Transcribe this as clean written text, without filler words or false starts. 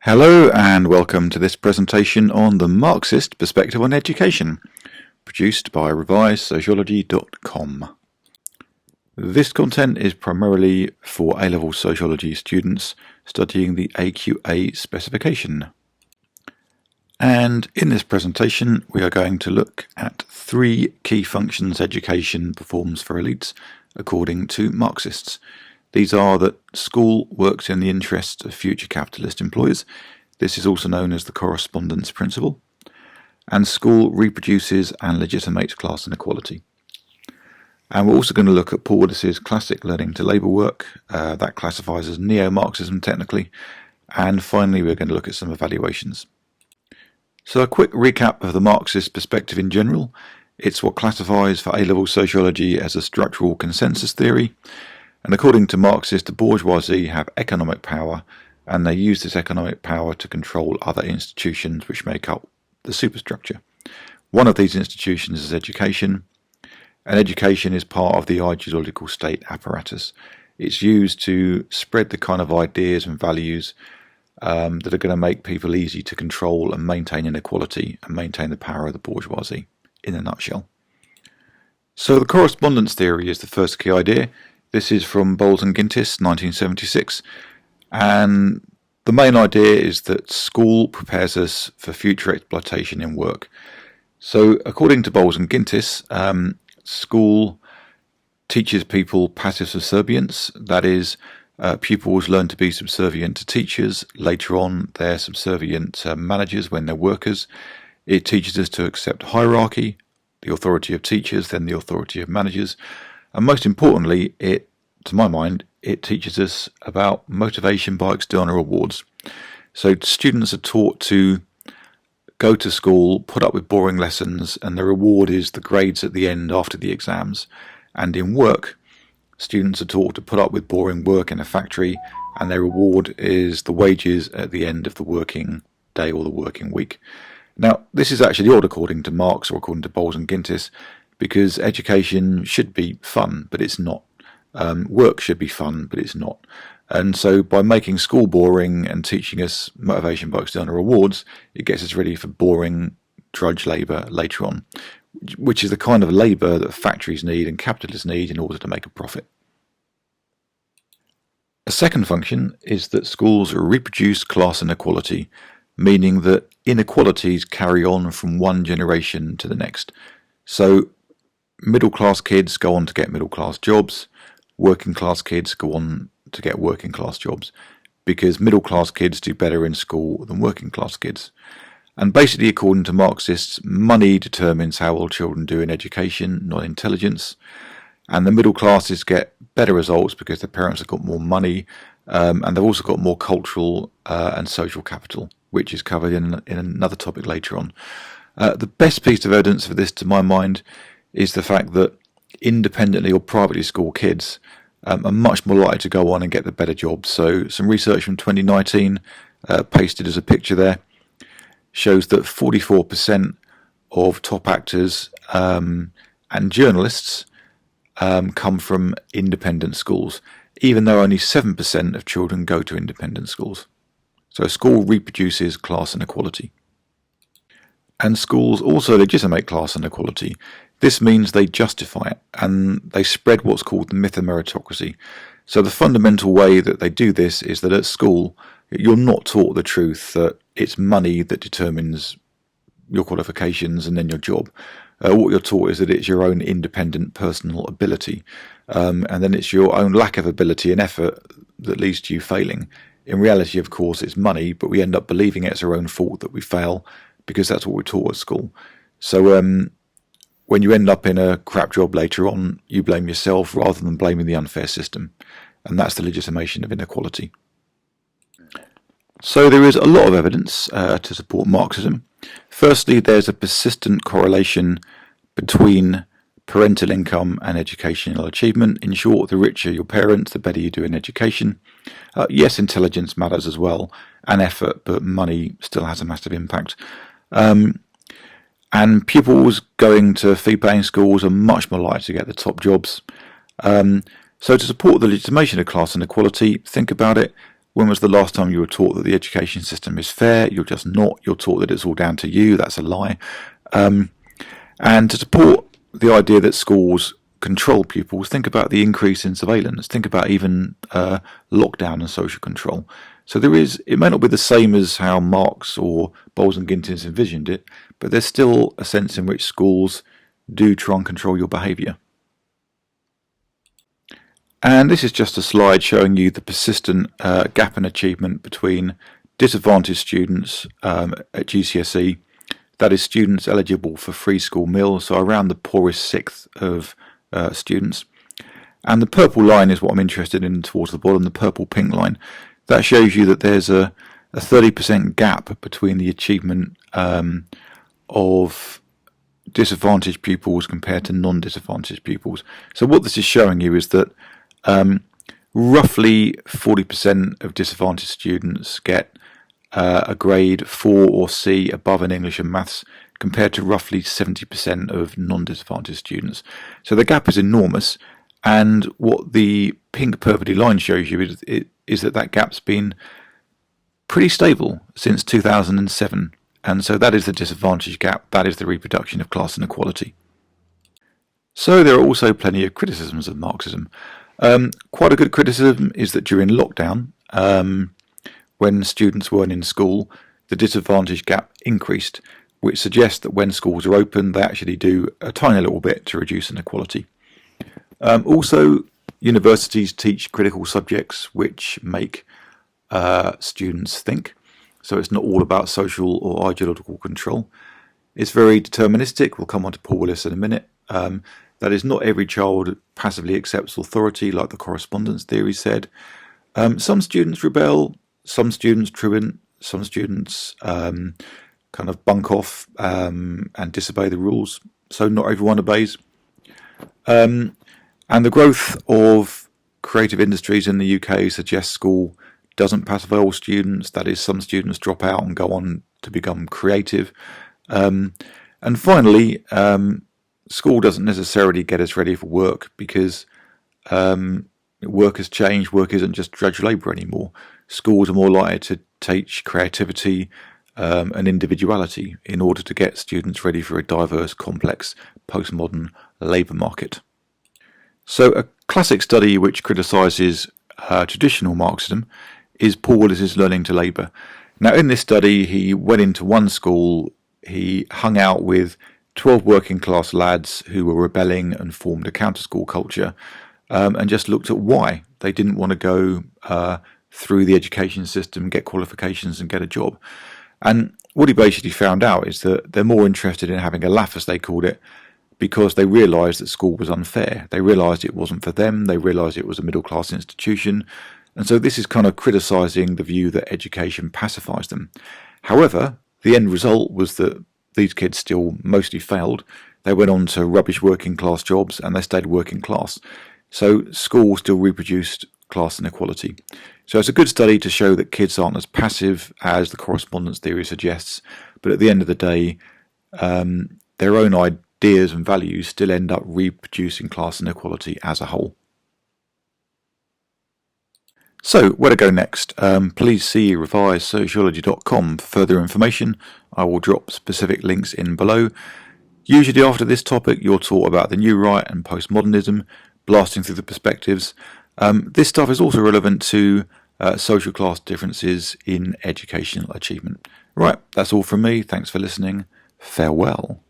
Hello and welcome to this presentation on the Marxist perspective on education, produced by revisedsociology.com. This content is primarily for A-level sociology students studying the AQA specification. And in this presentation we are going to look at three key functions education performs for elites according to Marxists. These are that school works in the interests of future capitalist employers. This is also known as the Correspondence principle. And school reproduces and legitimates class inequality. And we're also going to look at Paul Willis's classic learning to labour work. That classifies as neo-Marxism technically. And finally we're going to look at some evaluations. So a quick recap of the Marxist perspective in general. It's what classifies for A-level sociology as a structural consensus theory. And according to Marxists, the bourgeoisie have economic power, and they use this economic power to control other institutions which make up the superstructure. One of these institutions is education, and education is part of the ideological state apparatus. It's used to spread the kind of ideas and values that are going to make people easy to control and maintain inequality and maintain the power of the bourgeoisie, in a nutshell. So the correspondence theory is the first key idea. This is from Bowles and Gintis, 1976, and the main idea is that school prepares us for future exploitation in work. So according to Bowles and Gintis, school teaches people passive subservience, that is, pupils learn to be subservient to teachers. Later on, they're subservient to managers when they're workers. It teaches us to accept hierarchy, the authority of teachers, then the authority of managers. And most importantly, to my mind, it teaches us about motivation by external rewards. So students are taught to go to school, put up with boring lessons, and the reward is the grades at the end after the exams. And in work, students are taught to put up with boring work in a factory, and their reward is the wages at the end of the working day or the working week. Now, this is actually odd according to Marx or according to Bowles and Gintis, because education should be fun, but it's not. Work should be fun, but it's not. And so by making school boring and teaching us motivation by external rewards, it gets us ready for boring drudge labour later on, which is the kind of labour that factories need and capitalists need in order to make a profit. A second function is that schools reproduce class inequality, meaning that inequalities carry on from one generation to the next. So middle class kids go on to get middle class jobs, working class kids go on to get working class jobs, because middle class kids do better in school than working class kids. And basically, according to Marxists, money determines how well children do in education, not intelligence. And the middle classes get better results because their parents have got more money, and they've also got more cultural and social capital, which is covered in another topic later on. The best piece of evidence for this, to my mind, is the fact that independently or privately schooled kids are much more likely to go on and get the better jobs. So some research from 2019, pasted as a picture there, shows that 44% of top actors and journalists come from independent schools, even though only 7% of children go to independent schools. So a school reproduces class inequality. And schools also legitimate class inequality. This means they justify it, and they spread what's called the myth of meritocracy. So the fundamental way that they do this is that at school, you're not taught the truth that it's money that determines your qualifications and then your job. What you're taught is that it's your own independent personal ability, and then it's your own lack of ability and effort that leads to you failing. In reality, of course, it's money, but we end up believing it's our own fault that we fail, because that's what we're taught at school. So when you end up in a crap job later on, you blame yourself rather than blaming the unfair system. And that's the legitimation of inequality. So there is a lot of evidence to support Marxism. Firstly, there's a persistent correlation between parental income and educational achievement. In short, the richer your parents, the better you do in education. Yes, intelligence matters as well, and effort, but money still has a massive impact. And pupils going to fee-paying schools are much more likely to get the top jobs. So to support the legitimation of class inequality, think about it. when was the last time you were taught that the education system is fair? You're just not. You're taught that it's all down to you. That's a lie. And to support the idea that schools control pupils, think about the increase in surveillance. Think about even lockdown and social control. So it may not be the same as how Marx or Bowles and Gintis envisioned it, but there's still a sense in which schools do try and control your behaviour. And this is just a slide showing you the persistent gap in achievement between disadvantaged students at GCSE, that is students eligible for free school meals, so around the poorest sixth of students. And the purple line is what I'm interested in towards the bottom, the purple-pink line. That shows you that there's a 30% gap between the achievement of disadvantaged pupils compared to non-disadvantaged pupils. So what this is showing you is that roughly 40% of disadvantaged students get a grade 4 or C above in English and Maths, compared to roughly 70% of non-disadvantaged students. So the gap is enormous, and what the pink purpley line shows you is that gap's been pretty stable since 2007, and so that is the disadvantage gap, that is the reproduction of class inequality. So there are also plenty of criticisms of Marxism. Quite a good criticism is that during lockdown, when students weren't in school, the disadvantage gap increased, which suggests that when schools are open, they actually do a tiny little bit to reduce inequality. Also, universities teach critical subjects which make students think, so it's not all about social or ideological control. It's very deterministic. We'll come on to Paul Willis in a minute. That is, not every child passively accepts authority, like the correspondence theory said. Some students rebel, some students truant, some students kind of bunk off and disobey the rules, so not everyone obeys. And the growth of creative industries in the UK suggests school doesn't pacify all students, that is, some students drop out and go on to become creative. And finally, school doesn't necessarily get us ready for work, because work has changed. Work isn't just drudge labour anymore. Schools are more likely to teach creativity and individuality in order to get students ready for a diverse, complex, postmodern labour market. So a classic study which criticises traditional Marxism is Paul Willis's Learning to Labour. Now, in this study, he went into one school, he hung out with 12 working class lads who were rebelling and formed a counter-school culture, and just looked at why they didn't want to go through the education system, get qualifications and get a job. And what he basically found out is that they're more interested in having a laugh, as they called it, because they realised that school was unfair. They realised it wasn't for them, they realised it was a middle class institution, and so this is kind of criticising the view that education pacifies them. However, the end result was that these kids still mostly failed. They went on to rubbish working class jobs and they stayed working class. So school still reproduced class inequality. So it's a good study to show that kids aren't as passive as the correspondence theory suggests, but at the end of the day, their own ideas and values still end up reproducing class inequality as a whole. So, where to go next? Please see revisedsociology.com for further information. I will drop specific links in below. Usually after this topic, you're taught about the new right and postmodernism, blasting through the perspectives. This stuff is also relevant to social class differences in educational achievement. Right, that's all from me. Thanks for listening. Farewell.